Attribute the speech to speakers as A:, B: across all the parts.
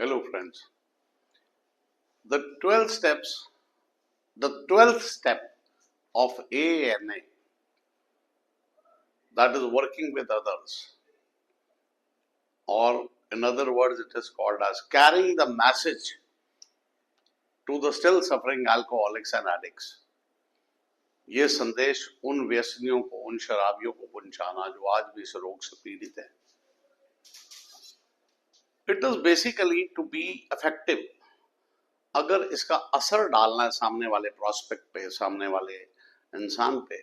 A: Hello friends. The 12 steps, the 12th step of AANA, that is working with others, or in other words it is called as carrying the message to the still suffering alcoholics and addicts. ये संदेश उन व्यसनियों को, उन शराबियों को पहुंचाना जो आज भी इस रोग से पीड़ित है. It is basically to be effective. अगर इसका असर डालना है सामने वाले प्रोस्पेक्ट पे, सामने वाले इंसान पे,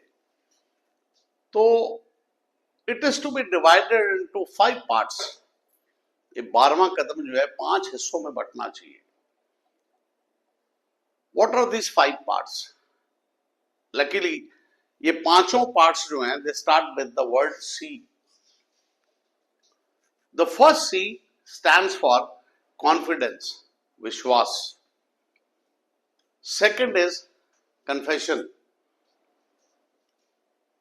A: तो it is to be divided into 5 parts. ये 12वां कदम जो है 5 हिस्सों में बंटना चाहिए. What are these 5 parts? Luckily ये पांचों पार्ट्स जो हैं, they start with the word C. The first C stands for confidence, विश्वास. Second is confession.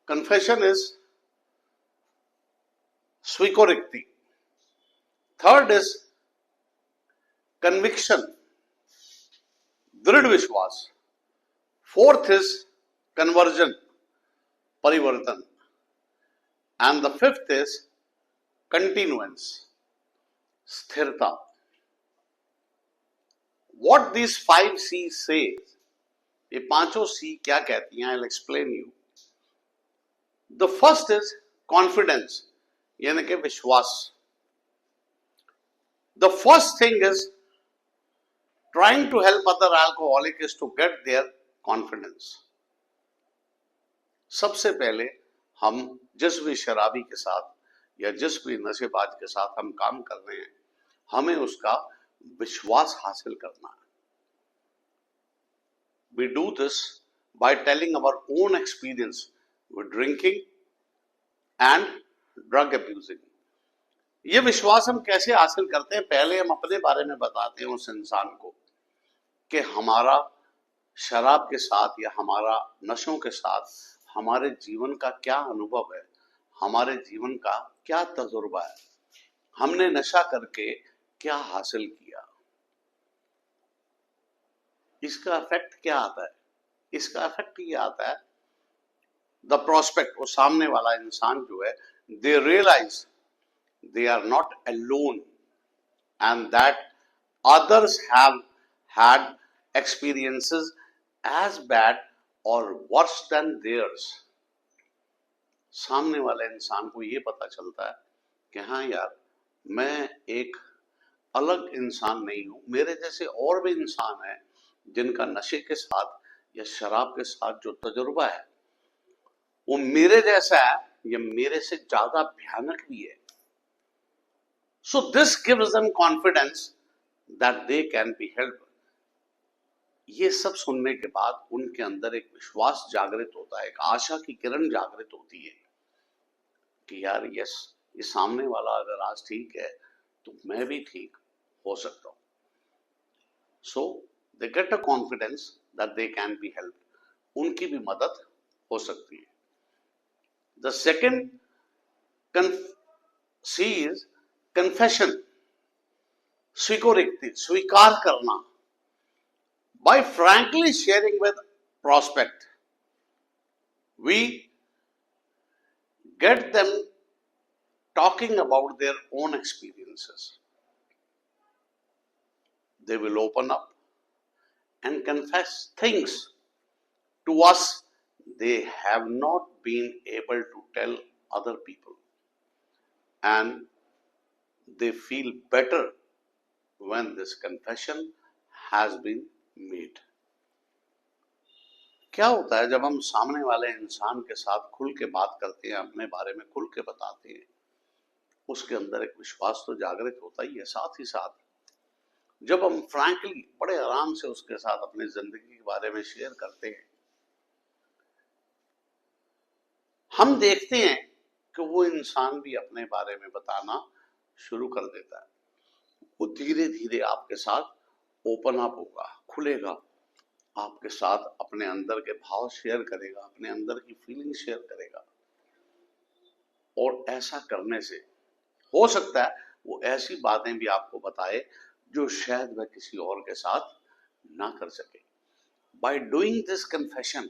A: Confession is स्वीकृति. Third is conviction, दृढ़ विश्वास. Fourth is conversion, परिवर्तन. And the fifth is continuance, स्थिरता. What these 5 C's say, ये पांचों C क्या कहती हैं? I'll explain you. The first is confidence, यानी कि विश्वास. The first thing is trying to help other alcoholics is to get their confidence. सबसे पहले हम जिस भी शराबी के साथ या जिस भी नशेबाज के साथ हम काम कर रहे हैं, हमें उसका विश्वास हासिल करना है. We do this by telling our own experience with drinking and drug abusing. ये विश्वास हम कैसे हासिल करते हैं? पहले हम अपने बारे में बताते हैं उस इंसान को कि हमारा शराब के साथ या हमारा नशों के साथ हमारे जीवन का क्या अनुभव है, हमारे जीवन का क्या तजुर्बा है, हमने नशा करके क्या हासिल किया. इसका इफेक्ट क्या आता है? इसका इफेक्ट ये आता है, द प्रोस्पेक्ट, वो सामने वाला इंसान जो है, they realise they are not alone and that others have had experiences as bad or worse than theirs. सामने वाले इंसान को ये पता चलता है कि हाँ यार, मैं एक अलग इंसान नहीं हूं, मेरे जैसे और भी इंसान हैं जिनका नशे के साथ या शराब के साथ जो तजुर्बा है वो मेरे जैसा है या मेरे से ज्यादा भयानक भी है. So this gives them confidence that they can be helped. ये सब सुनने के बाद उनके अंदर एक विश्वास जागृत होता है, एक आशा की किरण जागृत होती है कि यार यस, ये सामने वाला अगर आज ठीक है तो मैं भी ठीक हो सकता हूं. सो they get a confidence that they can be helped. उनकी भी मदद हो सकती है. The second C is confession, स्वीकृति, स्वीकार करना. By frankly sharing with prospect, we get them talking about their own experiences. They will open up and confess things to us they have not been able to tell other people, and they feel better when this confession has been made. क्या होता है जब हम सामने वाले इंसान के साथ खुल के बात करते हैं, अपने बारे में खुल के बताते हैं, उसके अंदर एक विश्वास तो जागृत होता ही है. साथ ही साथ जब हम फ्रैंकली बड़े आराम से उसके साथ अपनी जिंदगी के बारे में शेयर करते हैं, हम देखते हैं कि वो इंसान भी अपने बारे में बताना शुरू कर देता है. वो धीरे धीरे आपके साथ ओपन अप होगा, खुलेगा, आपके साथ अपने अंदर के भाव शेयर करेगा, अपने अंदर की फीलिंग शेयर करेगा. और ऐसा करने से हो सकता है वो ऐसी बातें भी आपको बताए जो शायद वह किसी और के साथ ना कर सके। By doing this confession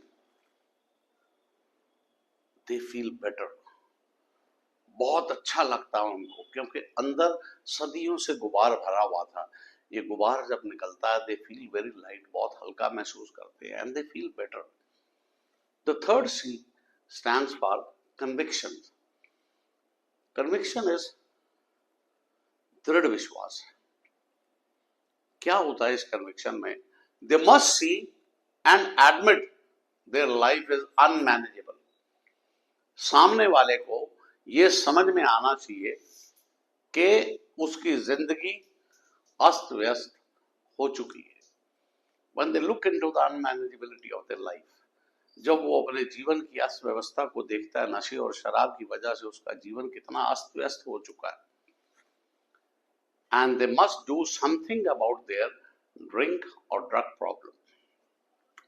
A: they feel better. बहुत अच्छा लगता है उनको, क्योंकि अंदर सदियों से गुबार भरा हुआ था। ये गुबार जब निकलता है, दे फील वेरी लाइट, बहुत हल्का महसूस करते हैं, and they feel better. The third C stands for conviction. Conviction is दृढ़ विश्वास। क्या होता है इस कन्विक्शन में? They must see and admit their life is unmanageable. सामने वाले को यह समझ में आना चाहिए कि उसकी जिंदगी अस्त व्यस्त हो चुकी है। When they look into the unmanageability of their life, जब वो अपने जीवन की अस्त व्यवस्था को देखता है, नशे और शराब की वजह से उसका जीवन कितना अस्त व्यस्त हो चुका है, and they must do something about their drink or drug problem,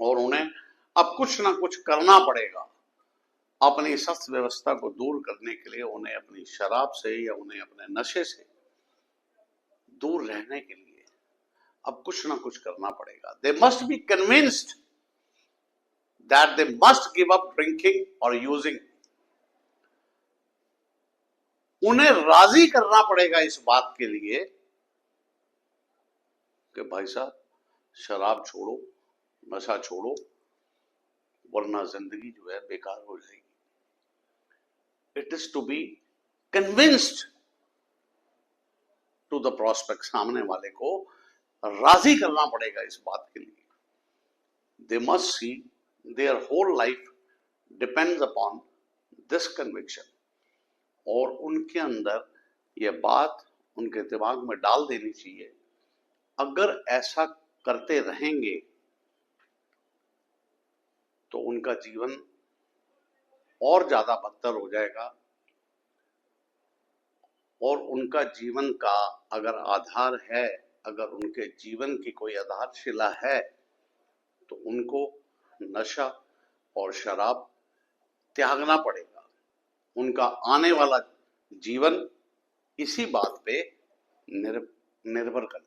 A: और उन्हें अब कुछ ना कुछ करना पड़ेगा अपनी इस अस्त व्यवस्था को दूर करने के लिए। उन्हें अपनी शराब से या उन्हें अपने नशे से दूर रहने के लिए अब कुछ ना कुछ करना पड़ेगा। They must be convinced that they must give up drinking और यूजिंग। उन्हें राजी करना पड़ेगा इस बात के लिए कि भाई साहब शराब छोड़ो, नशा छोड़ो, वरना जिंदगी जो है बेकार हो जाएगी। It is to be convinced to the prospect. सामने वाले को राजी करना पड़ेगा इस बात के लिए। They must see their whole life depends upon this conviction, और उनके अंदर यह बात उनके दिमाग में डाल देनी चाहिए, अगर ऐसा करते रहेंगे तो उनका जीवन और ज्यादा बदतर हो जाएगा, और उनका जीवन का अगर आधार है, अगर उनके जीवन की कोई आधारशिला है, तो उनको नशा और शराब त्यागना पड़ेगा। उनका आने वाला जीवन इसी बात पे निर्भर करता है।